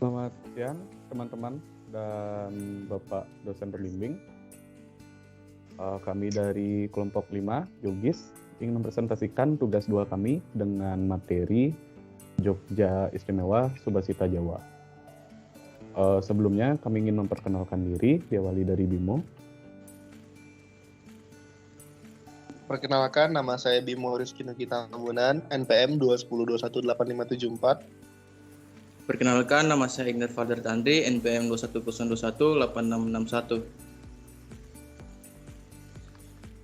Selamat siang teman-teman dan Bapak dosen pembimbing. Kami dari kelompok 5, Yogis, ingin mempresentasikan tugas 2 kami dengan materi Jogja Istimewa Subasita Jawa. Sebelumnya kami ingin memperkenalkan diri, diawali dari Bimo. Perkenalkan, nama saya Bimo Rizky Nugita Tambunan, NPM 210218574. Perkenalkan, nama saya Ignat Fadar Tandri, NPM 210218661.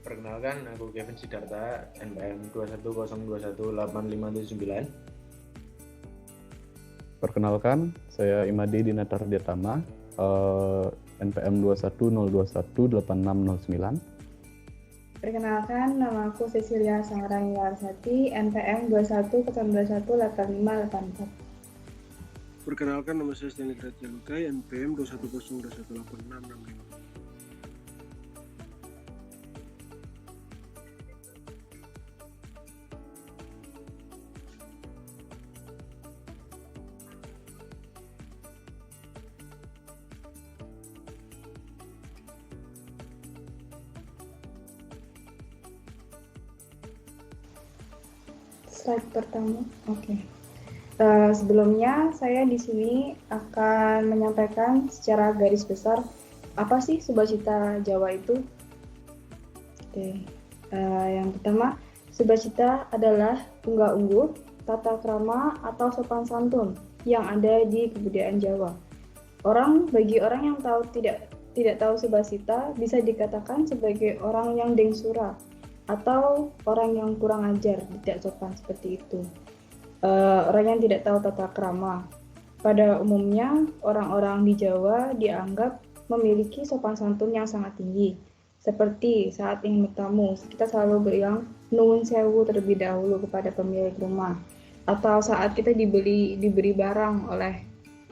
Perkenalkan, aku Kevin Sidarta, NPM 210218579. Perkenalkan, saya Imade Dinatar Diatama, NPM 210218609. Perkenalkan, nama aku Cecilia Sangrani Larsati, NPM 210218584. Perkenalkan, nama saya Stanley Gratia Lukai, NPM 210218665. Slide pertama, oke. Sebelumnya saya di sini akan menyampaikan secara garis besar apa sih Subasita Jawa itu. Oke. Yang pertama, Subasita adalah unggah-ungguh, tata krama atau sopan santun yang ada di kebudayaan Jawa. Bagi orang yang tidak tahu Subasita bisa dikatakan sebagai orang yang dengsura atau orang yang kurang ajar, tidak sopan seperti itu. Orang yang tidak tahu tata krama. Pada umumnya, orang-orang di Jawa dianggap memiliki sopan santun yang sangat tinggi. Seperti saat ingin bertamu, kita selalu bilang nuwun sewu terlebih dahulu kepada pemilik rumah. Atau saat kita diberi barang oleh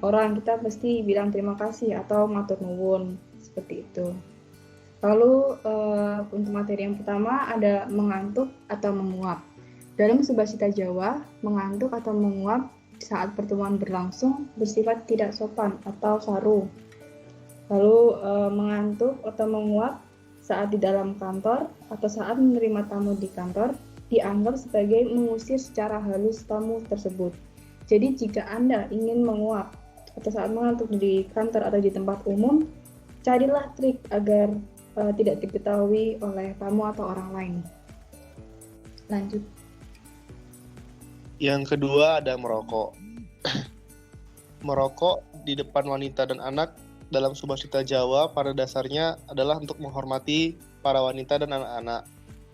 orang, kita pasti bilang terima kasih atau matur nuwun, seperti itu. Lalu untuk materi yang pertama ada mengantuk atau menguap. Dalam Subasita Jawa, mengantuk atau menguap saat pertemuan berlangsung bersifat tidak sopan atau saru. Lalu mengantuk atau menguap saat di dalam kantor atau saat menerima tamu di kantor dianggap sebagai mengusir secara halus tamu tersebut. Jadi jika Anda ingin menguap atau saat mengantuk di kantor atau di tempat umum, carilah trik agar tidak diketahui oleh tamu atau orang lain. Lanjut. Yang kedua ada merokok. Merokok di depan wanita dan anak dalam Subasita Jawa pada dasarnya adalah untuk menghormati para wanita dan anak-anak.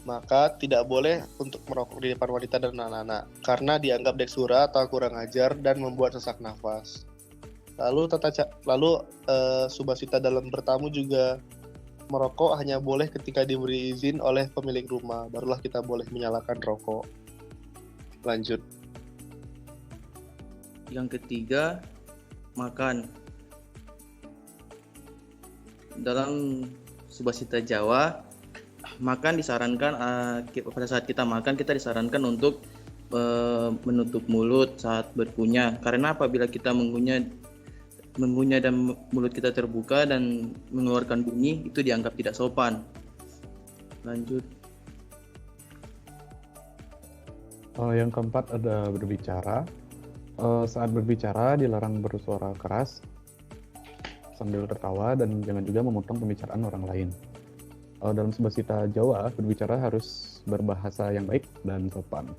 Maka tidak boleh untuk merokok di depan wanita dan anak-anak karena dianggap deksura atau kurang ajar dan membuat sesak nafas. Lalu Subasita dalam bertamu juga merokok hanya boleh ketika diberi izin oleh pemilik rumah, barulah kita boleh menyalakan rokok. Lanjut. Yang ketiga, makan. Dalam Subasita Jawa, makan disarankan pada saat kita makan kita disarankan untuk menutup mulut saat berkunyah. Karena apabila kita mengunyah dan mulut kita terbuka dan mengeluarkan bunyi, itu dianggap tidak sopan. Lanjut. Yang keempat ada berbicara. Saat berbicara dilarang bersuara keras sambil tertawa dan jangan juga memotong pembicaraan orang lain. Dalam Subasita Jawa, berbicara harus berbahasa yang baik dan sopan.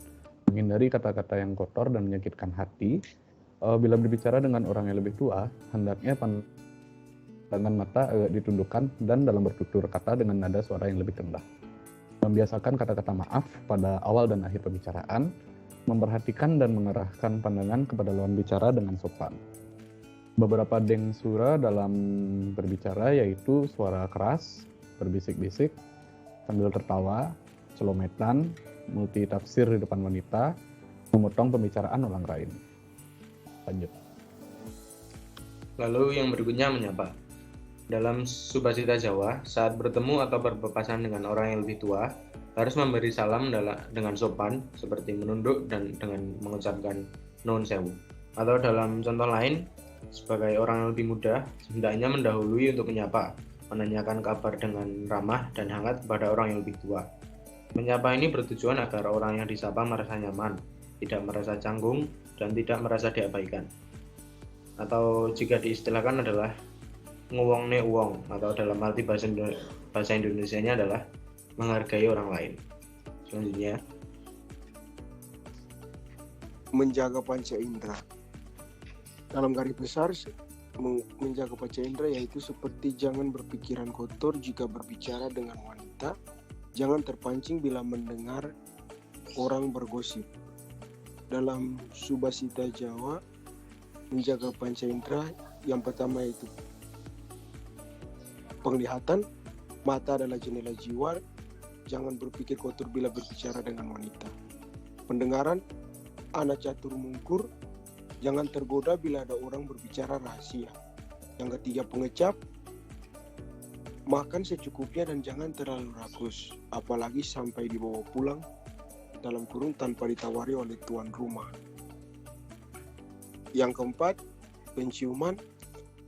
Menghindari kata-kata yang kotor dan menyakitkan hati. Bila berbicara dengan orang yang lebih tua, hendaknya pandangan mata ditundukkan dan dalam bertutur kata dengan nada suara yang lebih rendah. Membiasakan kata-kata maaf pada awal dan akhir pembicaraan, memperhatikan dan mengarahkan pandangan kepada lawan bicara dengan sopan. Beberapa dengsura dalam berbicara yaitu suara keras, berbisik-bisik, sambil tertawa, celometan, multitafsir di depan wanita, memotong pembicaraan orang lain. Lanjut. Lalu yang berikutnya menyapa. Dalam Subasita Jawa, saat bertemu atau berpapasan dengan orang yang lebih tua, harus memberi salam dengan sopan, seperti menunduk dan dengan mengucapkan nuwun sewu. Atau dalam contoh lain, sebagai orang yang lebih muda, hendaknya mendahului untuk menyapa, menanyakan kabar dengan ramah dan hangat kepada orang yang lebih tua. Menyapa ini bertujuan agar orang yang disapa merasa nyaman, tidak merasa canggung, dan tidak merasa diabaikan. Atau jika diistilahkan adalah nguwong ne uwong, atau dalam arti bahasa Indonesianya adalah menghargai orang lain. Selanjutnya, menjaga panca indera. Dalam garis besar, menjaga panca indera yaitu seperti jangan berpikiran kotor jika berbicara dengan wanita, jangan terpancing bila mendengar orang bergosip. Dalam Subasita Jawa, menjaga panca indera yang pertama yaitu penglihatan, mata adalah jendela jiwa, jangan berpikir kotor bila berbicara dengan wanita. Pendengaran, anak catur mungkur, jangan tergoda bila ada orang berbicara rahasia. Yang ketiga pengecap, makan secukupnya dan jangan terlalu rakus, apalagi sampai dibawa pulang dalam kurung tanpa ditawari oleh tuan rumah. Yang keempat, penciuman,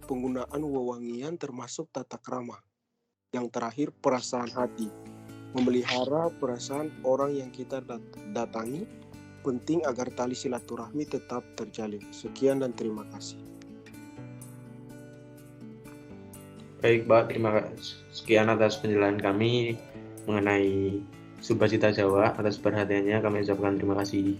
penggunaan wewangian termasuk tata krama. Yang terakhir, perasaan hati, memelihara perasaan orang yang kita datangi, penting agar tali silaturahmi tetap terjalin. Sekian dan terima kasih. baik Pak, terima kasih. Sekian atas penjelasan kami mengenai Subasita Jawa. Atas perhatiannya kami ucapkan terima kasih.